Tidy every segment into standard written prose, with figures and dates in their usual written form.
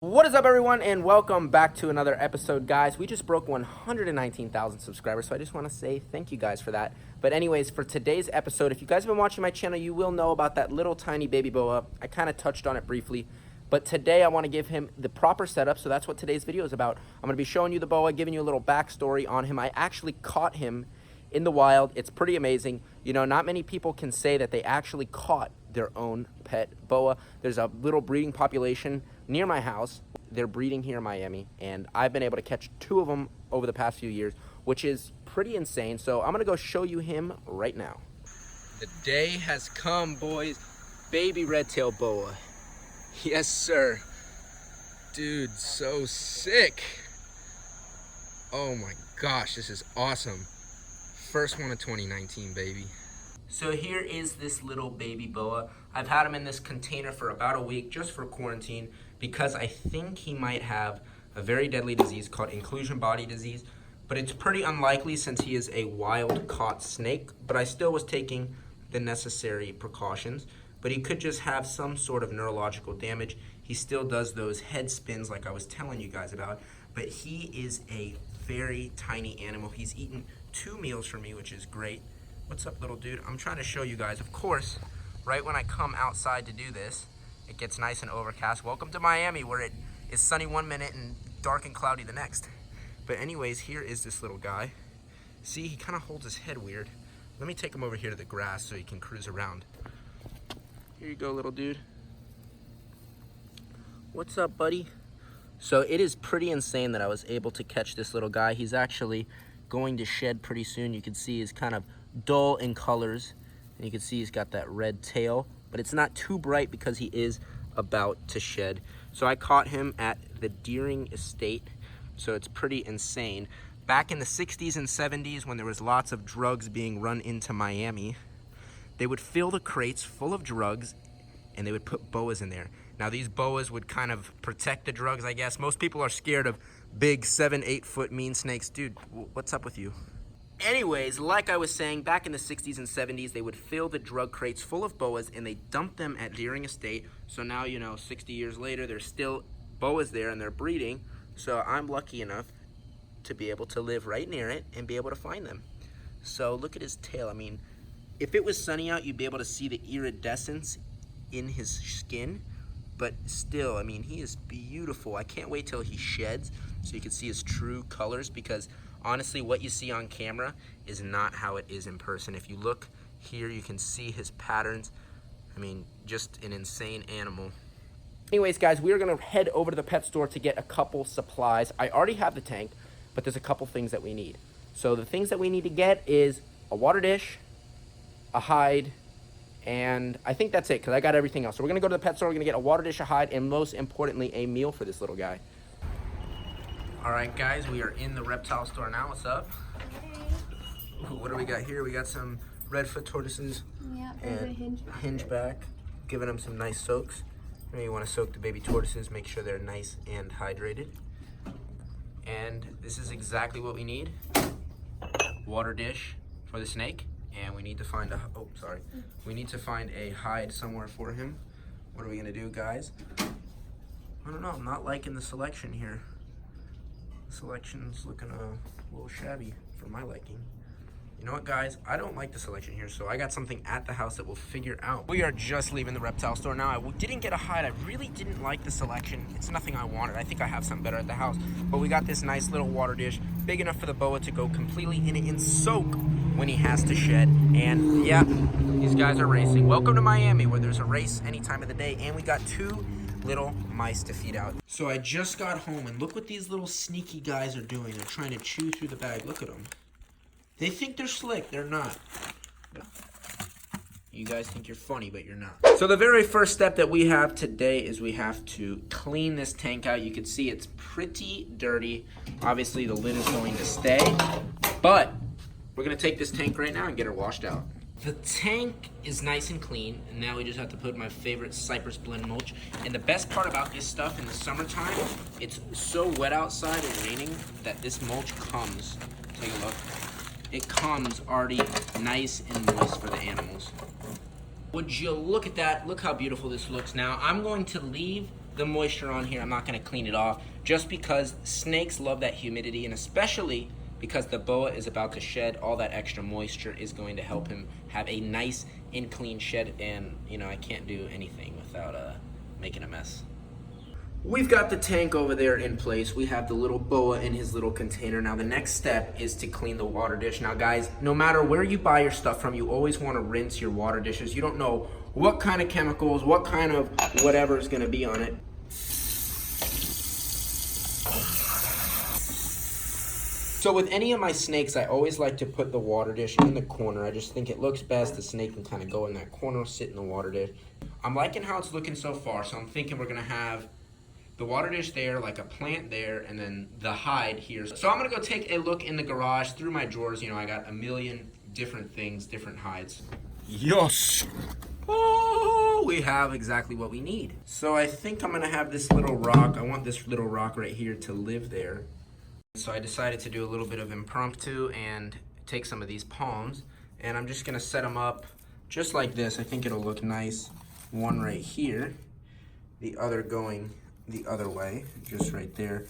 What is up, everyone, and welcome back to another episode, guys. We just broke 119,000 subscribers, so I just want to say thank you guys for that. But anyways, for today's episode, if you guys have been watching my channel, you will know about that little tiny baby boa. I kind of touched on it briefly, but today I want to give him the proper setup, so that's what today's video is about. I'm going to be showing you the boa, giving you a little backstory on him. I actually caught him in the wild. It's pretty amazing. You know, not many people can say that they actually caught their own pet boa. There's a little breeding population near my house. They're breeding here in Miami, and I've been able to catch 2 of them over the past few years, which is pretty insane. So I'm gonna go show you him right now. The day has come, boys. Baby red-tailed boa. Yes, sir. Dude, so sick. Oh my gosh, this is awesome. First one of 2019, baby. So here is this little baby boa. I've had him in this container for about a week just for quarantine because I think he might have a very deadly disease called inclusion body disease, but it's pretty unlikely since he is a wild caught snake, but I still was taking the necessary precautions. But he could just have some sort of neurological damage. He still does those head spins like I was telling you guys about, but he is a very tiny animal. He's eaten 2 meals for me, which is great. What's up, little dude? I'm trying to show you guys. Of course, right when I come outside to do this, it gets nice and overcast. Welcome to Miami, where it is sunny 1 minute and dark and cloudy the next. But anyways, here is this little guy. See, he kind of holds his head weird. Let me take him over here to the grass so he can cruise around. Here you go, little dude. What's up, buddy? So it is pretty insane that I was able to catch this little guy. He's actually going to shed pretty soon. You can see he's kind of dull in colors, and you can see he's got that red tail, but it's not too bright because he is about to shed. So I caught him at the Deering Estate, so it's pretty insane. Back in the 60s and 70s, when there was lots of drugs being run into Miami, they would fill the crates full of drugs and they would put boas in there. Now these boas would kind of protect the drugs, I guess. Most people are scared of big 7-8 foot mean snakes. Dude, what's up with you? Anyways, like I was saying, back in the 60s and 70s, they would fill the drug crates full of boas and they dumped them at Deering Estate. So now, you know, 60 years later, there's still boas there and they're breeding. So I'm lucky enough to be able to live right near it and be able to find them. So look at his tail. I mean, if it was sunny out, you'd be able to see the iridescence in his skin. But still, I mean, he is beautiful. I can't wait till he sheds so you can see his true colors, because honestly, what you see on camera is not how it is in person. If you look here, you can see his patterns. I mean, just an insane animal. Anyways, guys, we're gonna head over to the pet store to get a couple supplies. I already have the tank, but there's a couple things that we need. So the things that we need to get is a water dish, a hide, and I think that's it, because I got everything else. So we're gonna go to the pet store, we're gonna get a water dish, a hide, and most importantly, a meal for this little guy. All right, guys, we are in the reptile store now. What's up? Hey. Ooh, what do we got here? We got some redfoot tortoises, and hingeback, giving them some nice soaks. You know, you wanna soak the baby tortoises, make sure they're nice and hydrated. And this is exactly what we need. Water dish for the snake. And we need to find a, we need to find a hide somewhere for him. What are we gonna do, guys? I don't know, I'm not liking the selection here. The selection's looking a little shabby for my liking. You know what, guys? I don't like the selection here, so I got something at the house that we'll figure out. We are just leaving the reptile store now. I didn't get a hide. I really didn't like the selection. It's nothing I wanted. I think I have something better at the house. But we got this nice little water dish, big enough for the boa to go completely in it and soak when he has to shed. And yeah, these guys are racing. Welcome to Miami, where there's a race any time of the day. And we got 2 little mice to feed out. So I just got home, and look what these little sneaky guys are doing. They're trying to chew through the bag. Look at them. They think they're slick, they're not. You guys think you're funny, but you're not. So the very first step that we have today is we have to clean this tank out. You can see it's pretty dirty. Obviously the lid is going to stay, but we're gonna take this tank right now and get her washed out. The tank is nice and clean, and now we just have to put my favorite cypress blend mulch. And the best part about this stuff in the summertime, it's so wet outside and raining that this mulch comes. Take a look. It comes already nice and moist for the animals. Would you look at that? Look how beautiful this looks now. I'm going to leave the moisture on here. I'm not gonna clean it off just because snakes love that humidity, and especially because the boa is about to shed, all that extra moisture is going to help him have a nice and clean shed. And you know, I can't do anything without making a mess. We've got the tank over there in place. We have the little boa in his little container. Now the next step is to clean the water dish. Now guys, no matter where you buy your stuff from, you always want to rinse your water dishes. You don't know what kind of chemicals, what kind of whatever is going to be on it. So with any of my snakes, I always like to put the water dish in the corner. I just think it looks best. The snake can kind of go in that corner, sit in the water dish. I'm liking how it's looking so far, so I'm thinking we're going to have the water dish there, like a plant there, and then the hide here. So I'm gonna go take a look in the garage through my drawers. You know, I got a million different things, different hides. Yes! Oh, we have exactly what we need. So I think I'm gonna have this little rock. I want this little rock right here to live there. So I decided to do a little bit of impromptu and take some of these palms, and I'm just gonna set them up just like this. I think it'll look nice. One right here, the other going the other way, just right there.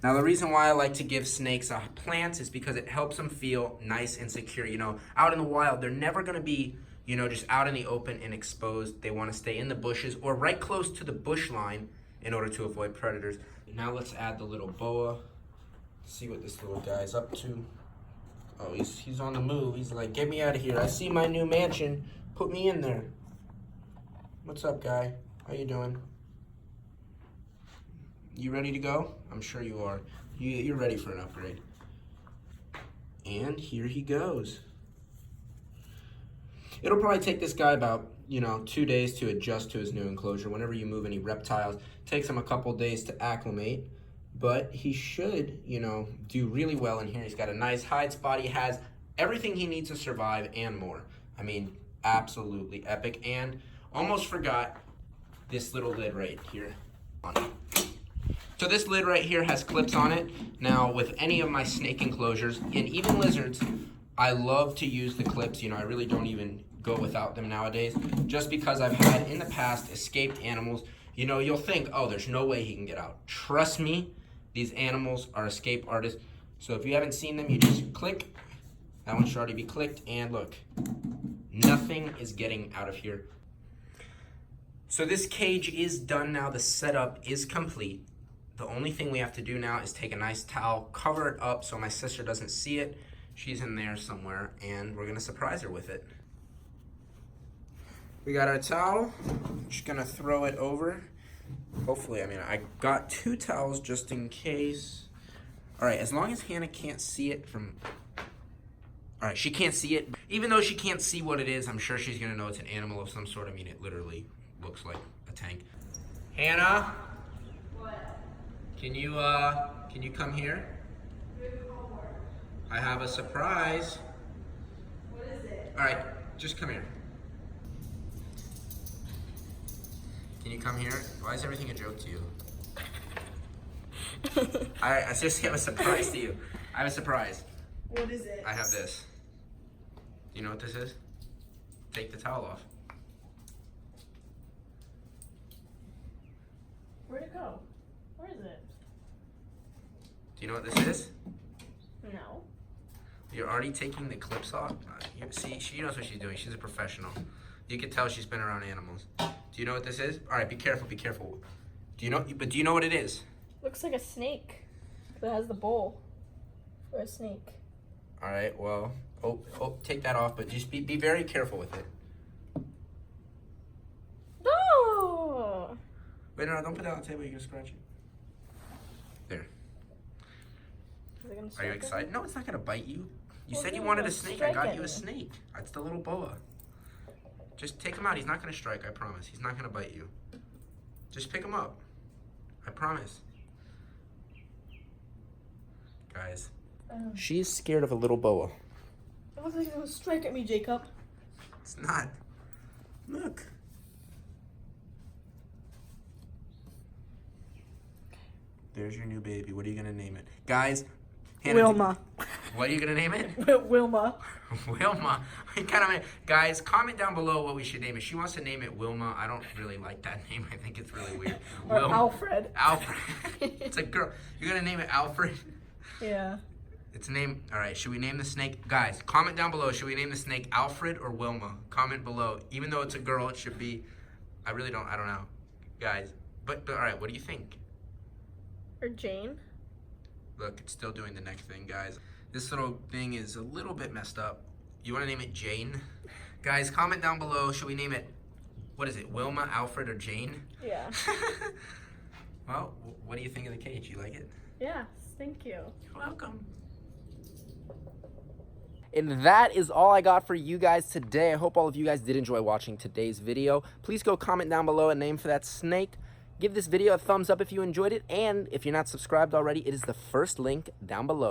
Now the reason why I like to give snakes plants is because it helps them feel nice and secure. You know, out in the wild, they're never gonna be, you know, just out in the open and exposed. They wanna stay in the bushes or right close to the bush line in order to avoid predators. Now let's add the little boa. See what this little guy's up to. Oh, he's on the move. He's like, get me out of here. I see my new mansion. Put me in there. What's up, guy? How you doing? You ready to go? I'm sure you are. You're ready for an upgrade. And here he goes. It'll probably take this guy about, 2 days to adjust to his new enclosure. Whenever you move any reptiles, it takes him a couple days to acclimate. But he should, do really well in here. He's got a nice hide spot. He has everything he needs to survive and more. I mean, absolutely epic. And almost forgot this little lid right here on it. So this lid right here has clips on it. Now with any of my snake enclosures, and even lizards, I love to use the clips. I really don't even go without them nowadays, just because I've had in the past escaped animals. You'll think, oh, there's no way he can get out. Trust me, these animals are escape artists. So if you haven't seen them, you just click. That one should already be clicked, and look, nothing is getting out of here. So this cage is done now. The setup is complete. The only thing we have to do now is take a nice towel, cover it up so my sister doesn't see it. She's in there somewhere, and we're gonna surprise her with it. We got our towel. Just gonna throw it over. Hopefully, I got 2 towels just in case. All right, as long as Hannah can't see it from... All right, she can't see it. Even though she can't see what it is, I'm sure she's gonna know it's an animal of some sort. It literally looks like a tank. Hannah? Can you come here? I have a surprise. What is it? All right, just come here. Can you come here? Why is everything a joke to you? I just have a surprise to you. I have a surprise. What is it? I have this. Do you know what this is? Take the towel off. Where'd it go? Where is it? Do you know what this is? No. You're already taking the clips off? See, she knows what she's doing. She's a professional. You can tell she's been around animals. Do you know what this is? All right, be careful, be careful. Do you know what it is? Looks like a snake. That has the bowl for a snake. All right, well, take that off, but just be very careful with it. No! Wait, no, don't put that on the table. You're gonna scratch it. There. Is it gonna Are you excited? No, it's not gonna bite you. You said you wanted a snake. I got you a snake. That's the little boa. Just take him out. He's not gonna strike, I promise. He's not gonna bite you. Just pick him up. I promise. Guys. She's scared of a little boa. It looks like it's gonna strike at me, Jacob. It's not. Look. There's your new baby. What are you gonna name it? Guys, Hannah, Wilma. What are you gonna name it? Wilma. Wilma. Guys, comment down below what we should name it. She wants to name it Wilma. I don't really like that name. I think it's really weird. Or Alfred. Alfred. It's a girl. You're gonna name it Alfred? Yeah. It's name. All right. Should we name the snake? Guys, comment down below. Should we name the snake Alfred or Wilma? Comment below. Even though it's a girl, it should be. I don't know, guys. But all right. What do you think? Or Jane. Look, it's still doing the next thing, guys. This little thing is a little bit messed up. You want to name it Jane? Guys, comment down below. Should we name it, what is it, Wilma, Alfred, or Jane? Yeah. Well, what do you think of the cage? You like it? Yes, thank you. You're welcome. And that is all I got for you guys today. I hope all of you guys did enjoy watching today's video. Please go comment down below a name for that snake. Give this video a thumbs up if you enjoyed it. And if you're not subscribed already, it is the first link down below.